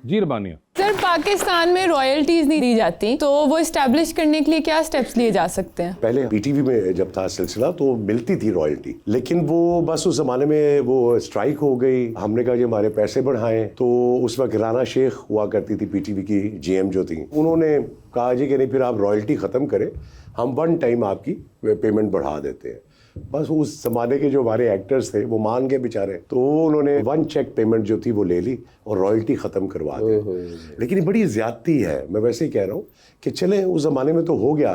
जी रबानिया। Sir, Pakistan में royalties नहीं दी जाती, तो वो इस्टेब्लिश करने के लिए क्या स्टेप्स लिए जा सकते हैं? पहले पीटीवी में जब था सिलसिला तो मिलती थी रॉयल्टी, लेकिन वो बस उस जमाने में वो स्ट्राइक हो गई। हमने कहा जी हमारे पैसे बढ़ाएं, तो उस वक्त राना शेख हुआ करती थी पीटीवी की जीएम जो थी, उन्होंने कहा जी कि नहीं फिर आप रॉयल्टी ख़त्म करें, हम वन टाइम आपकी पेमेंट बढ़ा देते हैं। बस उस जमाने के जो हमारे एक्टर्स थे वो मान गए बेचारे, तो उन्होंने वन चेक पेमेंट जो थी वो ले ली और रॉयल्टी ख़त्म करवा दी। लेकिन ये बड़ी ज़्यादती है, मैं वैसे ही कह रहा हूँ कि चले उस ज़माने में तो हो गया,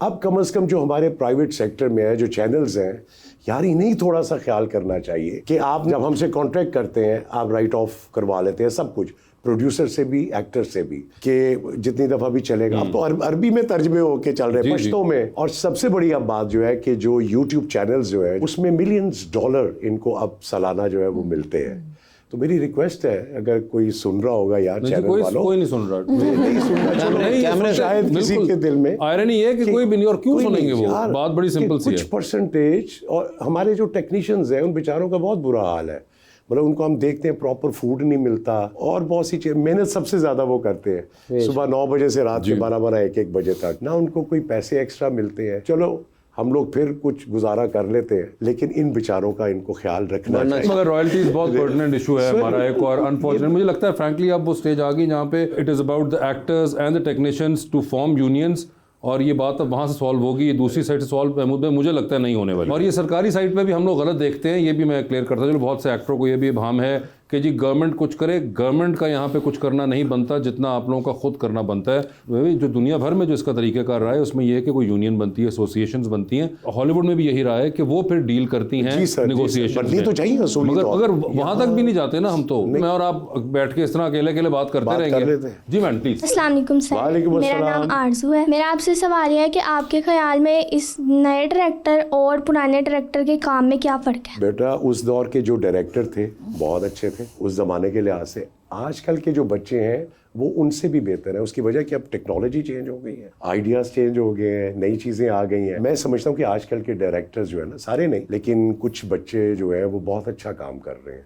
अब कम से कम जो हमारे प्राइवेट सेक्टर में है, जो चैनल्स हैं यार, इन्हें थोड़ा सा ख्याल करना चाहिए कि आप जब हमसे कॉन्ट्रैक्ट करते हैं आप राइट ऑफ करवा लेते हैं सब कुछ, प्रोड्यूसर से भी एक्टर से भी, कि जितनी दफ़ा भी चलेगा। अब तो अरबी में तर्जमे होके चल रहे हैं, पश्तो में। और सबसे बड़ी अब बात जो है कि जो यूट्यूब चैनल्स जो है उसमें मिलियंस डॉलर इनको अब सालाना जो है वो मिलते हैं। तो मेरी रिक्वेस्ट है, अगर कोई सुन रहा होगा यार चैनल वालों, कोई नहीं सुन रहा, नहीं सुन रहा, चलो कैमरे शायद किसी के दिल में आयरनी है कि कोई भी नहीं, और क्यों सुनेंगे वो, बात बड़ी सिंपल सी है। कुछ परसेंटेज, और हमारे जो टेक्नीशियंस हैं उन बेचारों का बहुत बुरा हाल है, मतलब उनको हम देखते हैं प्रॉपर फूड नहीं मिलता और बहुत सी चीज़, मेहनत सबसे ज़्यादा वो करते हैं सुबह 9 बजे से रात के 12-12 1-1 बजे तक, ना उनको कोई पैसे एक्स्ट्रा मिलते हैं। चलो हम लोग फिर कुछ गुजारा कर लेते हैं, लेकिन इन बेचारों का इनको ख्याल रखना चाहिए। मगर रॉयल्टीज बहुत पर्टिनेंट इशू है हमारा एक, और अनफॉर्चुनेट मुझे लगता है फ्रैंकली अब वो स्टेज आ गई जहाँ पे it is about the actors and the technicians to form unions, और ये बात अब वहाँ से सॉल्व होगी, दूसरी साइड से सॉल्व महमूद में मुझे लगता है नहीं होने वाली। और ये सरकारी साइड पे भी हम लोग गलत देखते हैं, ये भी मैं क्लियर करता हूँ। बहुत से एक्टरों को ये भी भाम है कि जी गवर्नमेंट कुछ करे, गवर्नमेंट का यहाँ पे कुछ करना नहीं बनता जितना आप लोगों का खुद करना बनता है। जो दुनिया भर में जो इसका तरीक़ाकार रहा है उसमें यह है कि कोई यूनियन बनती है, एसोसिएशंस बनती हैं, हॉलीवुड में भी यही रहा है कि वो फिर डील करती हैं नेगोशिएशन तो चाहिए। मगर अगर वहाँ तक भी नहीं जाते ना हम, तो मैं और आप बैठ के इस तरह अकेले अकेले बात करते रहेंगे। जी मैम प्लीज। अस्सलाम वालेकुम सर, मेरा नाम आरजू है। मेरा आपसे सवाल यह है कि आपके ख्याल में इस नए डायरेक्टर और पुराने डायरेक्टर के काम में क्या फ़र्क है? बेटा, उस दौर के जो डायरेक्टर थे बहुत अच्छे थे उस ज़माने के लिहाज से। आजकल के जो बच्चे हैं वो उनसे भी बेहतर है। उसकी वजह कि अब टेक्नोलॉजी चेंज हो गई है, आइडियाज़ चेंज हो गए हैं, नई चीज़ें आ गई हैं। मैं समझता हूँ कि आजकल के डायरेक्टर्स जो है ना, सारे नहीं लेकिन कुछ बच्चे जो है वो बहुत अच्छा काम कर रहे हैं।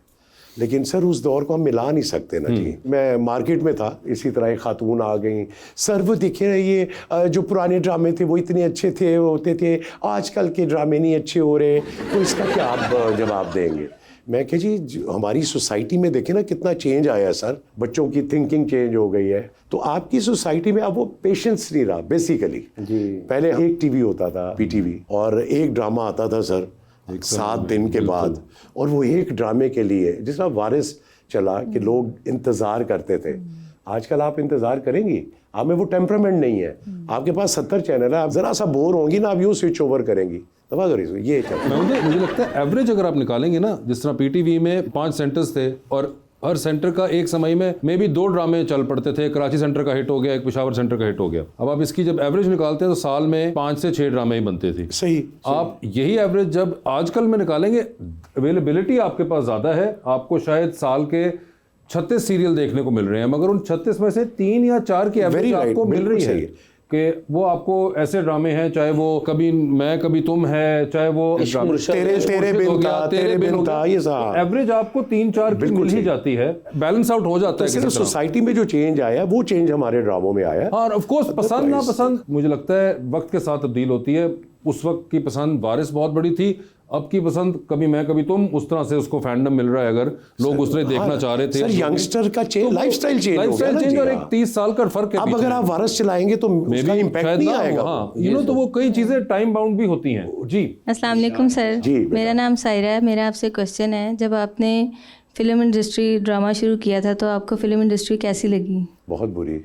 लेकिन सर उस दौर को हम मिला नहीं सकते ना जी। मैं मार्केट में था, इसी तरह एक खातून आ गई, सर वो दिखे ये जो पुराने ड्रामे थे वो इतने अच्छे थे होते थे, आजकल के ड्रामे नहीं अच्छे हो रहे, तो इसका क्या आप जवाब देंगे? मैं कह जी हमारी सोसाइटी में देखें ना कितना चेंज आया है सर, बच्चों की थिंकिंग चेंज हो गई है। तो आपकी सोसाइटी में अब वो पेशेंस नहीं रहा बेसिकली जी। पहले एक टीवी होता था पीटीवी, और एक ड्रामा आता था सर 7 दिन के बाद, और वो एक ड्रामे के लिए जिस तरह वारिस चला कि लोग इंतज़ार करते थे। आजकल आप इंतज़ार करेंगी, आप में वो टेम्परामेंट नहीं है। आपके पास 70 चैनल है, आप ज़रा सा बोर होंगी ना, आप यूँ स्विच ओवर करेंगी। ये मुझे लगता है एवरेज अगर आप निकालेंगे ना, जिस तरह पीटीवी में 5 सेंटर्स थे और हर सेंटर का एक समय में भी 2 ड्रामे चल पड़ते थे, कराची सेंटर का हिट हो गया, एक पेशावर सेंटर का हिट हो गया। अब आप इसकी जब एवरेज निकालते हैं तो साल में 5 से 6 ड्रामे ही बनते थे। सही। आप यही एवरेज जब आजकल में निकालेंगे, अवेलेबिलिटी आपके पास ज़्यादा है, आपको शायद साल के 36 सीरियल देखने को मिल रहे हैं, मगर उन 36 में से 3 या 4 की एवरेज आपको मिल रही है कि वो आपको ऐसे ड्रामे हैं, चाहे वो कभी मैं कभी तुम है, चाहे वो तेरे बिन था, ये एवरेज आपको 3-4 की मिल ही जाती है, बैलेंस आउट हो जाता है। सिर्फ सोसाइटी में जो चेंज आया वो चेंज हमारे ड्रामों में आया, और ऑफ कोर्स पसंद ना पसंद मुझे लगता है वक्त के साथ तब्दील होती है। उस वक्त की पसंद वारिस बहुत बड़ी थी, अब की पसंद कभी मैं कभी तुम, उस तरह से उसको फैंडम मिल रहा है। अगर लोग उस तरह देखना चाह रहे थे, यंगस्टर का चेंज, लाइफस्टाइल चेंज और एक 30 साल का फर्क है। अब अगर आप वारिस चलाएंगे तो उसका इम्पैक्ट नहीं आएगा। हाँ, तो वो कई चीजें टाइम बाउंड भी होती हैं। जी अस्सलाम वालेकुम सर, मेरा नाम सायरा है। मेरा आपसे क्वेश्चन है, जब आपने फिल्म इंडस्ट्री ड्रामा शुरू किया था तो आपको फिल्म इंडस्ट्री कैसी लगी? बहुत बुरी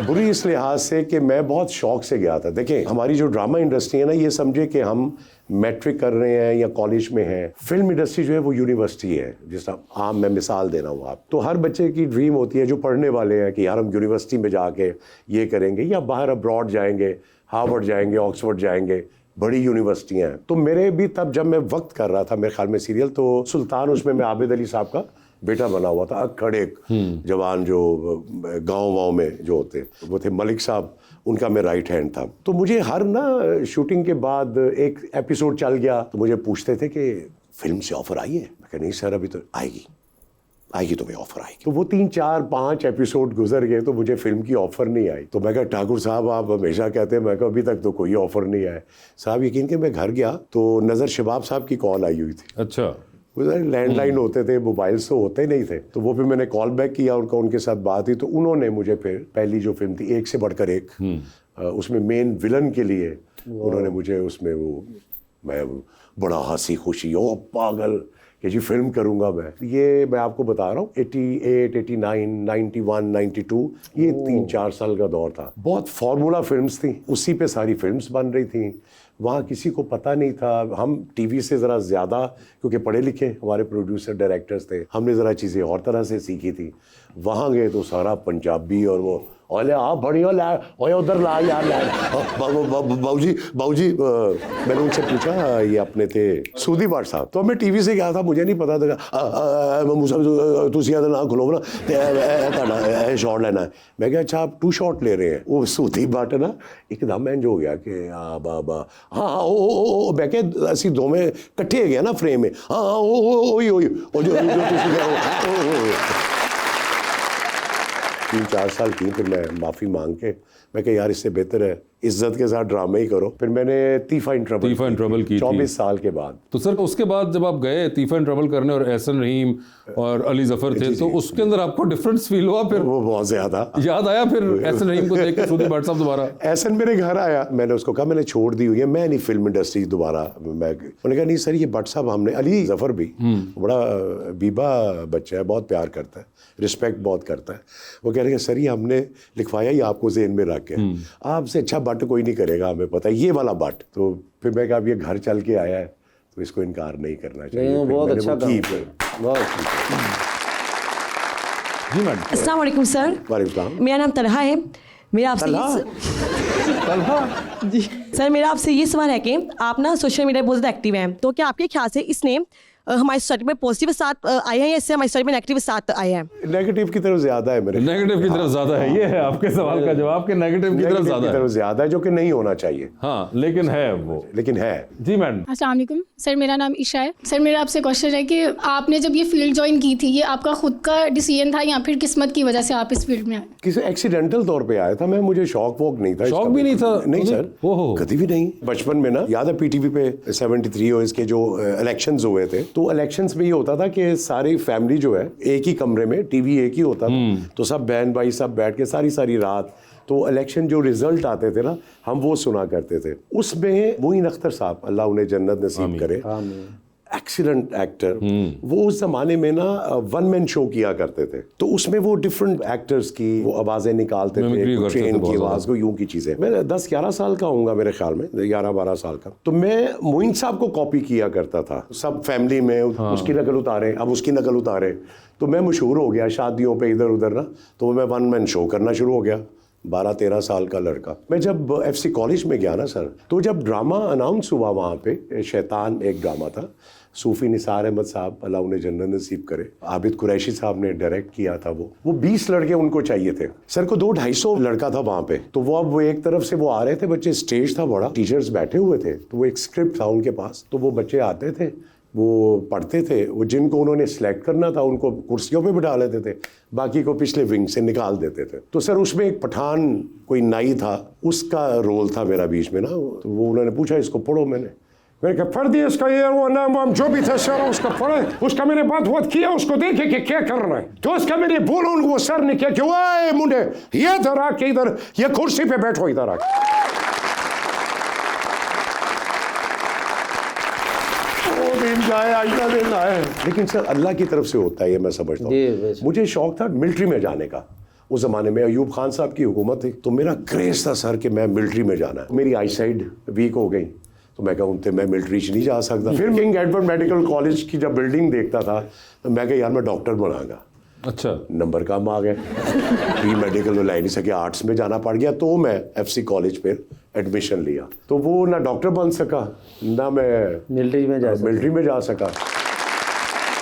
बुरी इस लिहाज से कि मैं बहुत शौक से गया था। देखें हमारी जो ड्रामा इंडस्ट्री है ना, ये समझे कि हम मैट्रिक कर रहे हैं या कॉलेज में हैं। फिल्म इंडस्ट्री जो है वो यूनिवर्सिटी है, जिस तरह मैं मिसाल दे रहा हूँ आप, तो हर बच्चे की ड्रीम होती है जो पढ़ने वाले हैं कि यार हम यूनिवर्सिटी में जाके ये करेंगे या बाहर अब्रॉड जाएंगे, हार्वर्ड जाएंगे, ऑक्सफोर्ड जाएंगे, बड़ी यूनिवर्सिटियाँ हैं। तो मेरे भी तब जब मैं वक्त कर रहा था मेरे ख्याल में सीरियल, तो सुल्तान उसमें मैं आबिद अली साहब का बेटा बना हुआ था। अक्खड़ एक जवान जो गाँव में जो होते वो थे, मलिक साहब उनका मैं राइट हैंड था। तो मुझे हर ना शूटिंग के बाद एक एपिसोड चल गया तो मुझे पूछते थे कि फिल्म से ऑफर आई है। मैं कहा नहीं सर अभी तो आएगी। आएगी तुम्हें ऑफर आएगी। तो वो 3 4 5 एपिसोड गुजर गए तो मुझे फिल्म की ऑफर नहीं आई। तो मैं कहा ठाकुर साहब आप हमेशा कहते हैं, मैं कहा अभी तक तो कोई ऑफर नहीं आया। साहब यकीन कि मैं घर गया तो नज़र शबाब साहब की कॉल आई हुई थी। अच्छा, लैंडलाइन होते थे, मोबाइल्स तो होते नहीं थे। तो वो फिर मैंने कॉल बैक किया, उनके साथ बात हुई। तो उन्होंने मुझे फिर पहली जो फिल्म थी एक से बढ़कर एक, उसमें मेन विलन के लिए उन्होंने मुझे उसमें मैं बड़ा हंसी खुशी ओ पागल कि जी फिल्म करूंगा मैं आपको बता रहा हूँ 88, 89, 91, 92 ये 3-4 साल का दौर था। बहुत फार्मूला फिल्म्स थी, उसी पे सारी फिल्म्स बन रही थी। वहाँ किसी को पता नहीं था। हम टीवी से ज़रा ज़्यादा, क्योंकि पढ़े लिखे हमारे प्रोड्यूसर डायरेक्टर्स थे, हमने ज़रा चीज़ें और तरह से सीखी थी। वहाँ गए तो सारा पंजाबी और वो ओले आप बढ़िया ला ओए उधर ला यार ला बाबूजी मैंने उनसे पूछा, ये अपने थे सूदी भाट साहब। तो मैं टीवी से गया था, मुझे नहीं पता था तुसी ना खुलो ना शॉट लेना है। मैं कहा अच्छा आप 2 शॉट ले रहे हैं। वो सूदी भाट ना एकदम इंज हो गया कि बाबा हाँ ओ मैं कहा असी दोवें कट्ठे गए ना फ्रेम में, हाँ ओ 3-4 साल की। फिर मैं माफ़ी मांग के मैं कहा यार इससे बेहतर है इज्जत के साथ ड्रामे ही करो। फिर मैंने तीफा इन ट्रबल की 24 साल के बाद। तो सर उसके बाद जब आप गए तीफा इन ट्रबल करने और एहसन रहीम और अली जफर थे, तो उसके अंदर आपको डिफरेंस फील हुआ? फिर वो बहुत ज़्यादा याद आया फिर एहसन रहीम को देख के सूदी भाट साहब दोबारा? एहसन मेरे घर आया, मैंने उसको कहा मैंने छोड़ दी हुई है, मैं नहीं फिल्म इंडस्ट्री दोबारा। मैंने कहा नहीं सर ये भट्ट साहब हमने, अली जफर भी बड़ा बीबा बच्चा है, बहुत प्यार करता है, रिस्पेक्ट बहुत करता है। वो कह रहे हैं सर ये हमने लिखवाया ही आपको जेहन में रख के, आपसे अच्छा बट कोई नहीं करेगा, हमें पता है ये वाला बट। तो फिर मैं कहा अब ये घर चल के आया है तो इसको इनकार नहीं करना चाहिए। बहुत अच्छा जी मैडम। अस्सलाम वालेकुम सर। वालेकुम। मेरा नाम तलहा है। मेरा आपसे जी सर मेरा आपसे ये सवाल है कि आप ना सोशल मीडिया बहुत ज़्यादा एक्टिव हैं, तो क्या आपके ख्याल से इसने हमारी सोसाइटी में पॉजिटिव साथ आए हैं या इससे हमारी सोसाइटी में नेगेटिव साथ आए हैं? नेगेटिव की तरफ ज्यादा है मेरे। नेगेटिव की तरफ ज्यादा है, ये है आपके सवाल का जवाब कि नेगेटिव की तरफ ज्यादा है, जो कि नहीं होना चाहिए। हाँ लेकिन है वो, लेकिन है। जी मैडम। अस्सलाम वालेकुम सर, मेरा नाम ईशा है। सर मेरा आपसे क्वेश्चन है कि आपने जब ये फील्ड ज्वाइन की थी, ये आपका खुद का डिसीजन था या फिर किस्मत की वजह से आप इस फील्ड में आए? किसी एक्सीडेंटल तौर पे आया था मैं, मुझे शौक वॉक नहीं था। शौक भी नहीं था? नहीं सर, कभी भी नहीं। बचपन में ना याद है पीटीवी पे 73 और इसके जो इलेक्शंस हुए थे, तो इलेक्शंस में होता था कि सारी फैमिली जो है एक ही कमरे में, टीवी एक ही होता था, तो सब बहन भाई सब बैठ के सारी रात तो इलेक्शन जो रिजल्ट आते थे ना हम वो सुना करते थे। उसमें मोइन अख्तर साहब अल्लाह उन्हें जन्नत नसीब करे, एक्सीलेंट एक्टर, वो उस जमाने में ना 1 मैन शो किया करते थे। तो उसमें वो डिफरेंट एक्टर्स की वो आवाजें निकालते थे, ट्रेन की आवाज को यूं की चीजें। मैं 10-11 साल का होऊंगा मेरे ख्याल में, 11-12 साल का। तो मैं मोइन साहब को कॉपी किया करता था, सब फैमिली में उसकी नकल उतारे, अब उसकी नकल उतारे। तो मैं मशहूर हो गया शादियों पे इधर उधर ना, तो मैं 1 मैन शो करना शुरू हो गया। 12-13 साल का लड़का। मैं जब FC कॉलेज में गया ना सर, तो जब ड्रामा अनाउंस हुआ वहाँ पे, शैतान एक ड्रामा था, सूफी निसार अहमद साहब अल्लाह उन्हें जन्नत नसीब करे, आबिद कुरैशी साहब ने डायरेक्ट किया था। वो 20 लड़के उनको चाहिए थे सर को, 200-250 लड़का था वहाँ पे। तो वो अब वो एक तरफ से वो आ रहे थे बच्चे, स्टेज था बड़ा, टीचर्स बैठे हुए थे, तो वो एक स्क्रिप्ट था उनके पास, तो वो बच्चे आते थे, वो पढ़ते थे, वो जिनको उन्होंने सिलेक्ट करना था उनको कुर्सियों पे बिठा लेते थे, बाकी को पिछले विंग से निकाल देते थे। तो सर उसमें एक पठान कोई नाई था, उसका रोल था मेरा बीच में ना। तो वो उन्होंने पूछा इसको पढ़ो, मैंने कहा पढ़ दिया इसका ये वो नाम वाम जो भी था सर, उसका पढ़े, उसका मैंने बात किया, उसको देखे कि क्या कर रहा है। तो उसका मैंने बोला उनको, वो सर ने क्या कि ओए मुंडे ये इधर आके, इधर ये कुर्सी पे बैठो, इधर आके। लेकिन सर अल्लाह की तरफ से होता है ये, मैं समझता हूँ। मुझे शौक था मिलिट्री में जाने का। उस ज़माने में अयूब खान साहब की हुकूमत थी, तो मेरा क्रेज था सर कि मैं मिलिट्री में जाना है। मेरी आई साइड वीक हो गई, तो मैं कहूँ मैं मिलिट्री नहीं जा सकता। फिर किंग एडवर्ड मेडिकल कॉलेज की जब बिल्डिंग देखता था, तो मैं कहा यार मैं डॉक्टर बनाऊंगा। अच्छा, नंबर कम आ गए, प्री मेडिकल में ला नहीं सके, आर्ट्स में जाना पड़ गया। तो मैं FC कॉलेज पे एडमिशन लिया, तो वो ना डॉक्टर बन सका, ना मैं मिलिट्री में जा सका।